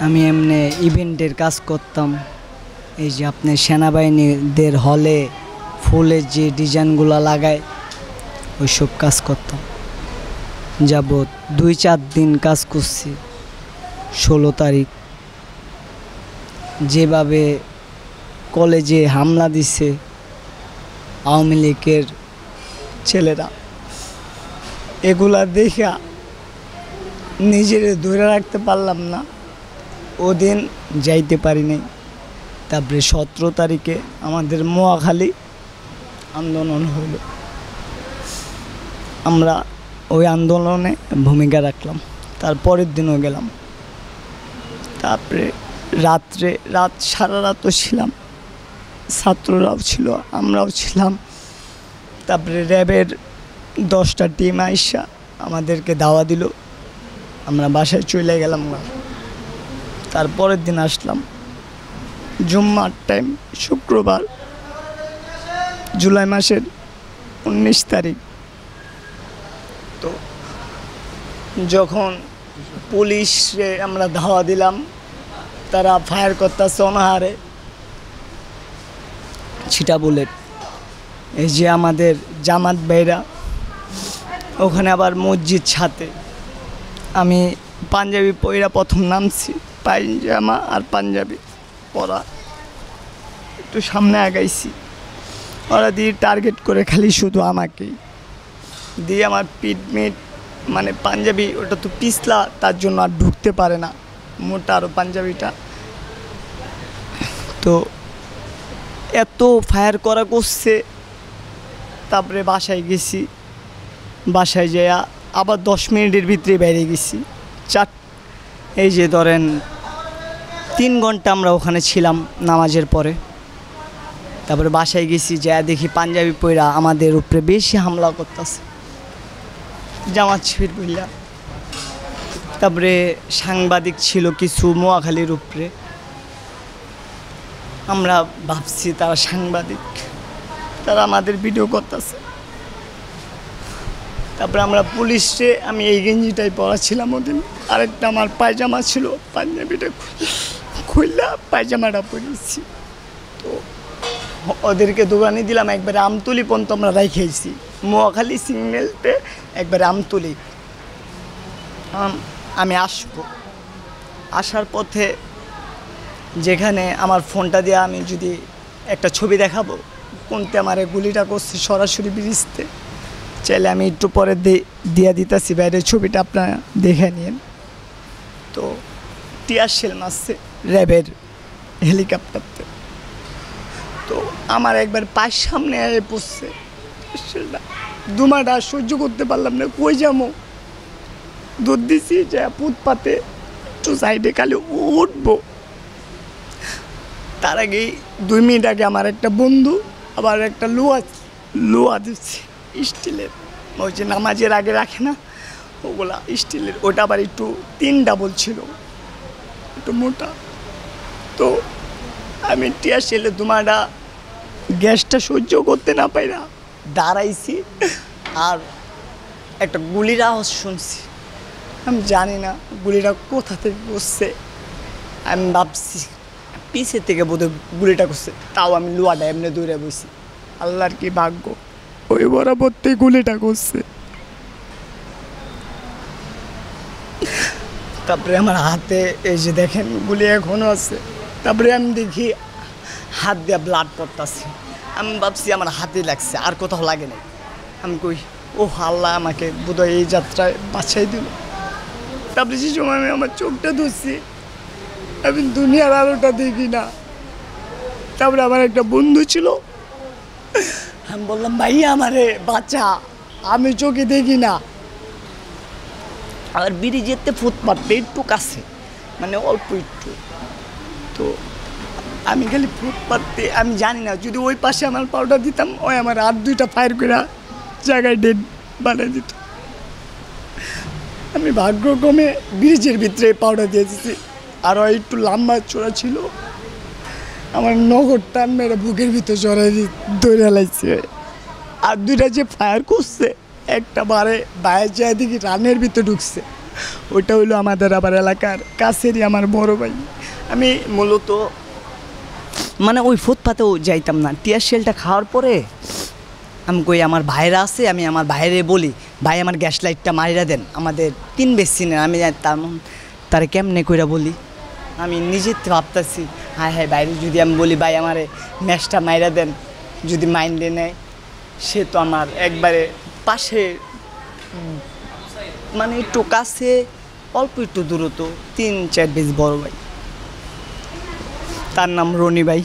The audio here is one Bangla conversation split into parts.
আমি এমনি ইভেন্টের কাজ করতাম। এই যে আপনার সেনাবাহিনীদের হলে ফুলের যে ডিজাইনগুলো লাগায় ওইসব কাজ করতাম। যাবৎ 2-4 দিন কাজ করছি। 16 তারিখ যেভাবে কলেজে হামলা দিছে আওয়ামী লীগের ছেলেরা, এগুলা দেখা নিজের ধরে রাখতে পারলাম না, ওদিন যাইতে পারি নাই। তারপরে 17 তারিখে আমাদের মহাখালী আন্দোলন হলো, আমরা ওই আন্দোলনে ভূমিকা রাখলাম। তারপরের দিনও গেলাম। তারপরে রাত সারা রাতও ছিলাম, ছাত্ররাও ছিল, আমরাও ছিলাম। তারপরে র্যাবের 10টা টিম আইসা আমাদেরকে দাওয়া দিল, আমরা বাসায় চলে গেলাম না। তারপরের দিন আসলাম জুম্মার টাইম, শুক্রবার, জুলাই মাসের 19 তারিখ। তো যখন পুলিশে আমরা ধাওয়া দিলাম, তারা ফায়ার করতেছে অনাহারে ছিটা বুলেট। এই যে আমাদের জামাত ভাইরা, ওখানে আবার মসজিদ ছাতে, আমি পাঞ্জাবি পইরা প্রথম নামছি, পায়জামা আর পাঞ্জাবি পরা, একটু সামনে আগাইছি। ওরা দিয়ে টার্গেট করে খালি শুধু আমাকেই দিয়ে, আমার পিটমিট মানে পাঞ্জাবি ওটা তো পিছলা, তার জন্য আর ঢুকতে পারে না, মোটা আরও পাঞ্জাবিটা। তো এত ফায়ার করা করছে। তারপরে বাসায় গেছি, বাসায় যাইয়া আবার 10 মিনিটের ভিতরে বাইরে গেছি। এই যে ধরেন 3 ঘন্টা আমরা ওখানে ছিলাম নামাজের পরে। তারপরে বাসায় গেছি, যা দেখি পাঞ্জাবি পইরা আমাদের উপরে বেশি হামলা করতেছে, জামাত শিবির বইলা। তারপরে সাংবাদিক ছিল কিছু মহাখালীর উপরে, আমরা ভাবছি তারা সাংবাদিক, তারা আমাদের ভিডিও করতেছে। তারপরে আমরা পুলিশে, আমি এই গেঞ্জিটাই পরা ছিলাম ওদিন, আরেকটা আমার পায়জামা ছিল, পাঞ্জাবিটা খুললা পায়জামাটা পরেছি। তো ওদেরকে দোকানে দিলাম, একবারে আমতলি পর্যন্ত আমরা রেখেছি, মহাখালী সিগন্যালতে একবারে আমতলি। আমি আসার পথে যেখানে আমার ফোনটা দিয়ে আমি যদি একটা ছবি দেখাবো কোনতে আমার গুলিটা করছে, সরাসরি ব্রিজতে, চাইলে আমি একটু পরে দিয়ে দিতেছি বাইরের ছবিটা, আপনারা দেখে নিন। তো টিয়ার শেল মারছে র্যাবের হেলিকপ্টারতে। তো আমার একবার পায়ের সামনে পড়ছে শেলটা, দুমাটা সহ্য করতে পারলাম না, কই যাবো, দৌড় দিছি যে ফুটপাতে একটু সাইডে খালি উঠবো। তার আগেই 2 মিনিট আগে আমার একটা বন্ধু আবার একটা লোহা দিচ্ছে স্টিলের, ওই যে নামাজের আগে রাখে না ওগুলা স্টিলের, ওটা আবার একটু 3 ডাবল ছিল, একটু মোটা। তো আমি টিয়ার শেলে দুমাটা গ্যাসটা সহ্য করতে না পাইরা দাঁড়াইছি, আর একটা গুলির আওয়াজ শুনছি। আমি জানি না গুলিটা কোথা থেকে করছে, আমি ভাবছি পিছে থেকে বোধহয় গুলিটা করছে, তাও আমি লোহাটা এমনি দৌড়ে বসি, আল্লাহর কি ভাগ্য, ওই বরাবরতে গুলিটা করছে। তারপরে আমার হাতে এই যে দেখেন গুলি এখনও আছে। তারপরে আমি দেখি হাত দিয়ে ব্লাড পড়তেছে, আমি ভাবছি আমার হাতে লাগছে, আর কোথাও লাগে নাই। আমি কই ও আল্লাহ আমাকে বোধহয় এই যাত্রায় বাঁচাই দিল। তারপরে সে সময় আমি আমার চোখটা ধরছি, আমি দুনিয়ার আলোটা দেখি না। তারপরে আমার একটা বন্ধু ছিল, আমি বললাম ভাইয়া আমারে বাঁচা, আমি চোখে দেখি না। আর ব্রিজেতে ফুটপাতে একটু কাছে, মানে অল্প একটু। তো আমি খালি ফুটপাতে, আমি জানি না যদি ওই পাশে আমার পাউডার দিতাম, ওই আমার আর 2টা ফায়ার করে জায়গায় ডেড বানিয়ে দিত। আমি ভাগ্যক্রমে ব্রিজের ভিতরে পাউডার দিয়ে দিচ্ছি, আর একটু লম্বা চোরা ছিল, আমার নগর টান মেরে বুকের ভিতরে চড়াই দৌড়ে লাগছে। আর 2টা যে ফায়ার করছে, একটা বারে বাইরে যায় দেখি রানের ভিতরে ঢুকছে, ওইটা হইলো আমাদের আবার এলাকার কাছেরই আমার বড় ভাই। আমি মূলত মানে ওই ফুটপাতেও যাইতাম না। টিয়ার শেলটা খাওয়ার পরে আমি কই আমার ভাইরা আছে, আমি আমার ভাইরে বলি ভাই আমার গ্যাস লাইটটা মারিরা দেন, আমাদের 3 বেসিনের। আমি তারে কেমনে কইরা বলি, আমি নিজে ভাবতেছি হ্যাঁ হ্যাঁ বাইরে যদি আমি বলি ভাই আমারে ম্যাচটা মাইরা দেন, যদি মাইন্ডে নেয়, সে তো আমার একবারে পাশে মানে একটু কাছে অল্প একটু দূরত্ব 3-4 বেশ বড় ভাই, তার নাম রনি ভাই।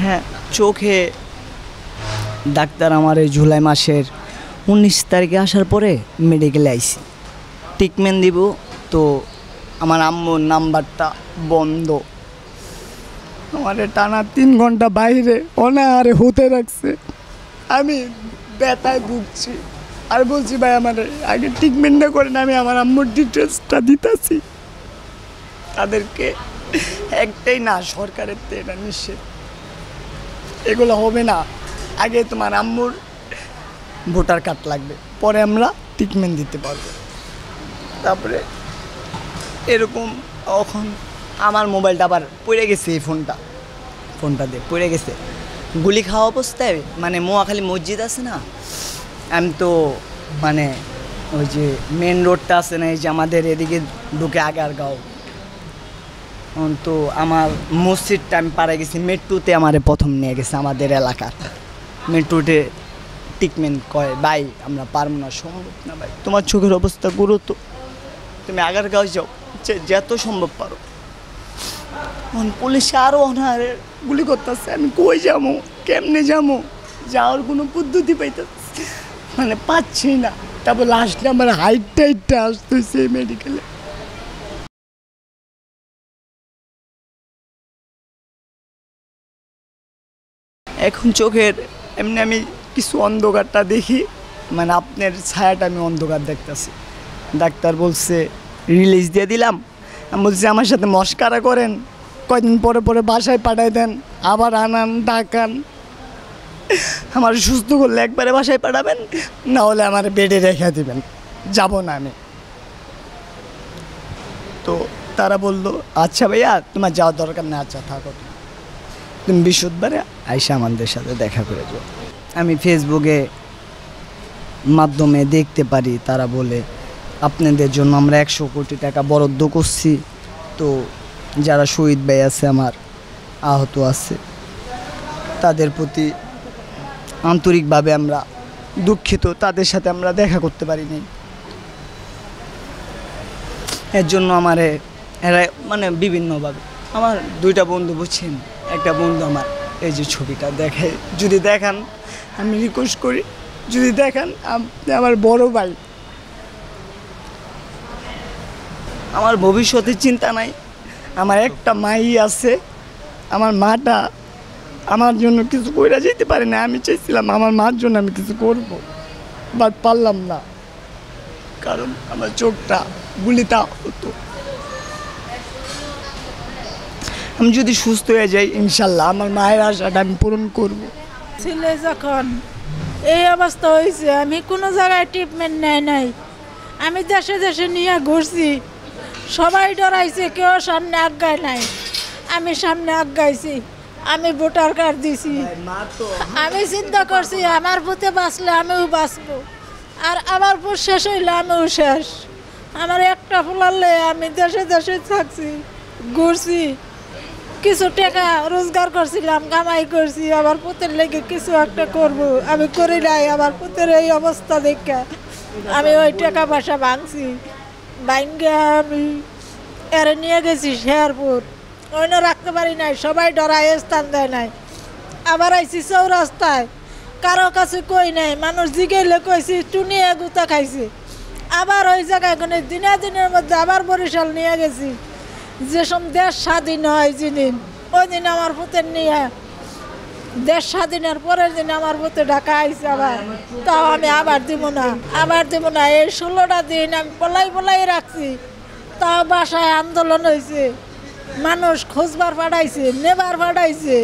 হ্যাঁ, চোখে ডাক্তার আমার এই জুলাই মাসের 19 তারিখে আসার পরে মেডিকেলে আইছি, ট্রিটমেন্ট দিব। তো আমার আম্মুর নাম্বারটা বন্ধ, আমার টানা 3 ঘন্টা বাইরে অনাহারে হতে রাখছে। আমি ব্যথায় ভুগছি আর বলছি ভাই আমার আগে ট্রিটমেন্টটা করেন, আমি আমার আম্মুর ডিটেলসটা দিতেছি তাদেরকে। একটাই না, সরকারের তো এটা নিশ্চিত এগুলো হবে না, আগে তোমার আম্মুর ভোটার কার্ড লাগবে, পরে আমরা ট্রিটমেন্ট দিতে পারবো। তারপরে এরকম এখন আমার মোবাইলটা আবার পড়ে গেছে, এই ফোনটা দিয়ে পড়ে গেছে গুলি খাওয়া অবস্থায়। মানে মোয়াখালী মসজিদ আছে না, আমি তো মানে ওই যে মেন রোডটা আছে না, এই যে আমাদের এদিকে ঢুকে আগারগাঁও, তো আমার মসজিদটা আমি পাড়ে গেছি। মেট্রোতে আমারে প্রথম নিয়ে গেছে আমাদের এলাকার মেট্রোতে, ট্রিটমেন্ট করে ভাই আমরা পারবো না, সম্ভব না ভাই, তোমার চোখের অবস্থা গুরুত্ব, তুমি আগারগাঁও যাও যত সম্ভব পারো। পুলিশে আরও অনাহারে গুলি করতেছে, আমি কই যাবো, কেমনে যাবো, যাওয়ার কোনো পদ্ধতি পাইতেছি মানে পাচ্ছি না। তারপর লাস্টে আমার হাইটটা আসতেছে মেডিকেলে। এখন চোখের এমনি আমি কিছু অন্ধকারটা দেখি, মানে আপনার ছায়াটা আমি অন্ধকার দেখতেছি। ডাক্তার বলছে রিলিজ দিয়ে দিলাম, আমি বলছি আমার সাথে মস্কারা করেন, কয়দিন পরে পরে বাসায় পাঠাই দেন, আবার আনান ডাকান, আমার সুস্থ করলে একবারে বাসায় পাঠাবেন, না হলে আমার বেডে রেখে দেবেন, যাব না আমি। তো তারা বললো আচ্ছা ভাইয়া তোমার যাওয়ার দরকার নেই, আচ্ছা থাকো, তুমি বৃহস্পতিবারে আইসা আমাদের সাথে দেখা করে যাও। আমি ফেসবুকে মাধ্যমে দেখতে পারি তারা বলে আপনাদের জন্য আমরা 100 কোটি টাকা বরাদ্দ করছি। তো যারা শহীদ ভাই আছে আমার, আহত আছে, তাদের প্রতি আন্তরিকভাবে আমরা দুঃখিত, তাদের সাথে আমরা দেখা করতে পারিনি। এর জন্য আমারে এরা মানে বিভিন্নভাবে আমার 2টা বন্ধু বুঝছেন, একটা বন্ধু আমার এই যে ছবিটা দেখে, যদি দেখান আমি রিকোয়েস্ট করি, যদি দেখান আপনি আমার বড় ভাই, আমার ভবিষ্যতের চিন্তা নাই, আমার একটা মাই আছে, আমার মাটা আমার জন্য কিছু কইরা যেতে পারে না, আমি চাইছিলাম আমার মার জন্য আমি কিছু করব, বাট পারলাম না, কারণ আমার চোখটা গুলিটা হতো। আমি যদি সুস্থ হয়ে যাই ইনশাল্লাহ আমার মায়ের আশাটা আমি পূরণ করব। ছেলে যখন এই অবস্থা হয়েছে, আমি কোনো জায়গায় ট্রিটমেন্ট নেয় নাই, আমি দেশে দেশে নিয়ে ঘুরছি, সবাই ডরাইছে, কেউ সামনে আজ্ঞায় নাই, আমি সামনে আজ্ঞাইছি, আমি ভোটার কার্ড দিছি, আমি চিন্তা করছি আমার ভূতে বাঁচলে আমিও বাঁচবো, আর আমার ভোট শেষ হইলে আমিও শেষ। আমার একটা ফুলালে আমি দেশে দেশে থাকছি, ঘুরছি, কিছু টাকা রোজগার করছিলাম, কামাই করছি, আমার পুতের লেগে কিছু একটা করব, আমি করি নাই। আমার পুতের এই অবস্থা দেখে আমি ওই টাকা পয়সা ভাঙছি, ভাঙ্গে আমি এর নিয়ে গেছি শেরপুর, অন্য রাখতে পারি নাই, সবাই ডরায় স্থান দেয় নাই। আবার আইছি চৌরাস্তায়, কারো কাছে কই নাই, মানুষ জিগেলে কইছি টুনিয়ে গুতা খাইছি। আবার ওই জায়গায় কোনো দিনের মধ্যে আবার বরিশাল নিয়ে গেছি, যেসব দেশ স্বাধীন হয় যেদিন, ওই দিন আমার পুতের নিয়ে দেশ স্বাধীনের পরের দিন আমার পুতে ঢাকা আইছে আবার, তাও আমি আবার দিব না। এই 16টা দিন আমি পলাই রাখছি, তাও বাসায় আন্দোলন হয়েছে, মানুষ খোঁজবার পাঠাইছে, নেবার পাঠাইছে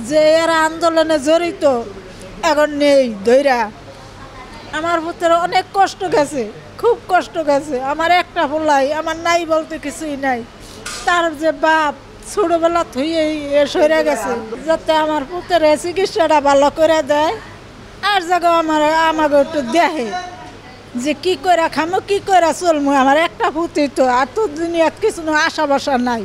যে এরা আন্দোলনে জড়িত, এখন নেই ধৈরা আমার পুত্রের অনেক কষ্ট গেছে, খুব কষ্ট গেছে। আমার একটা পোলাই, আমার নাই বলতে কিছুই নাই। তার যে বাপ ছোটবেলা থুয়ে সরে গেছে, যাতে আমার পুত্রের চিকিৎসাটা ভালো করে দেয়। আর জায়গা আমাকে একটু দেখে যে কি করে খামো, কি করে চলমু। আমার একটা পুত্রই তো, আর তো দুনিয়াত কিছু আশা বাসা নাই।